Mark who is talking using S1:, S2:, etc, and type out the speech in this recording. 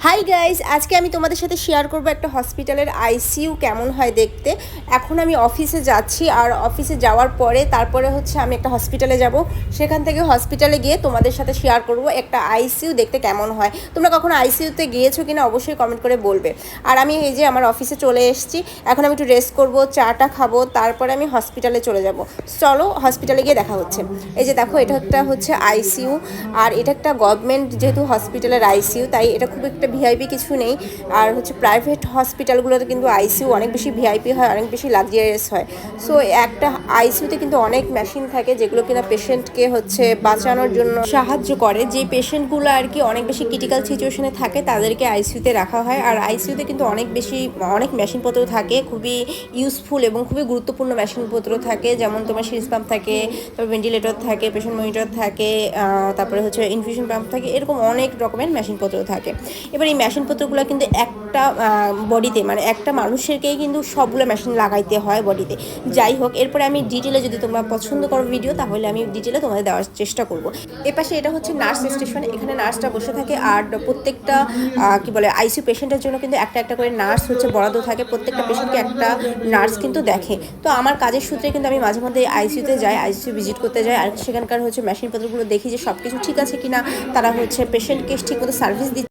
S1: Hi guys, আজকে আমি তোমাদের সাথে শেয়ার করব একটা হসপিটালের আইসিইউ কেমন হয় দেখতে। এখন আমি অফিসে যাচ্ছি, আর অফিসে যাওয়ার পরে তারপরে হচ্ছে আমি একটা হসপিটালে যাব। সেখান থেকে হসপিটালে গিয়ে তোমাদের সাথে শেয়ার করব একটা আইসিইউ দেখতে কেমন হয়। তোমরা কখনো আইসিইউতে গিয়েছো কিনা অবশ্যই কমেন্ট করে বলবে। আর আমি এই যে আমার অফিসে চলে এসেছি, এখন আমি একটু রেস্ট করব, চাটা খাবো, তারপরে আমি হসপিটালে চলে যাব। চলো হসপিটালে গিয়ে দেখা হচ্ছে। এই যে দেখো, এটা একটা হচ্ছে আইসিইউ, আর এটা একটা গভর্নমেন্ট যেহেতু হসপিটালের আইসিইউ, তাই এটা খুব একটা ভিআইপি কিছু নেই। আর হচ্ছে প্রাইভেট হসপিটালগুলোতে কিন্তু আইসিইউ অনেক বেশি ভিআইপি হয়, অনেক বেশি লাক্সারিয়াস হয়। সো একটা আইসিইউতে কিন্তু অনেক মেশিন থাকে যেগুলো কিনা পেশেন্টকে হচ্ছে বাঁচানোর জন্য সাহায্য করে। যে পেশেন্টগুলো আর কি অনেক বেশি ক্রিটিক্যাল সিচুয়েশনে থাকে তাদেরকে আইসিইউতে রাখা হয়। আর আইসিইউতে কিন্তু অনেক মেশিনপত্র থাকে, খুবই ইউজফুল এবং খুবই গুরুত্বপূর্ণ মেশিনপত্র থাকে। যেমন তোমার সিরিঞ্জ পাম্প থাকে, তারপর ভেন্টিলেটর থাকে, পেশেন্ট মনিটর থাকে, তারপরে হচ্ছে ইনফিউশন পাম্প থাকে, এরকম অনেক রকমের মেশিনপত্র থাকে। এবার এই মেশিনপত্রগুলো কিন্তু একটা বডিতে, মানে একটা মানুষেরকেই কিন্তু সবগুলো মেশিন লাগাইতে হয় বডিতে। যাই হোক, এরপরে আমি ডিটেলে, যদি তোমরা পছন্দ করো ভিডিও, তাহলে আমি ডিটেলে তোমাদের দেওয়ার চেষ্টা করব। এপাশে এটা হচ্ছে নার্স স্টেশন, এখানে নার্সটা বসে থাকে। আর প্রত্যেকটা কি বলে আইসিইউ পেশেন্টের জন্য কিন্তু একটা একটা করে নার্স হচ্ছে বরাদ্দ থাকে। প্রত্যেকটা পেশেন্টকে একটা নার্স কিন্তু দেখে। তো আমার কাজের সূত্রে কিন্তু আমি মাঝে মধ্যে আইসিইউতে যাই, আইসিইউ ভিজিট করতে যাই। আর সেখানকার হচ্ছে মেশিনপত্রগুলো দেখি যে সব কিছু ঠিক আছে কিনা, তারা হচ্ছে পেশেন্টকে ঠিকমতো সার্ভিস দিচ্ছে।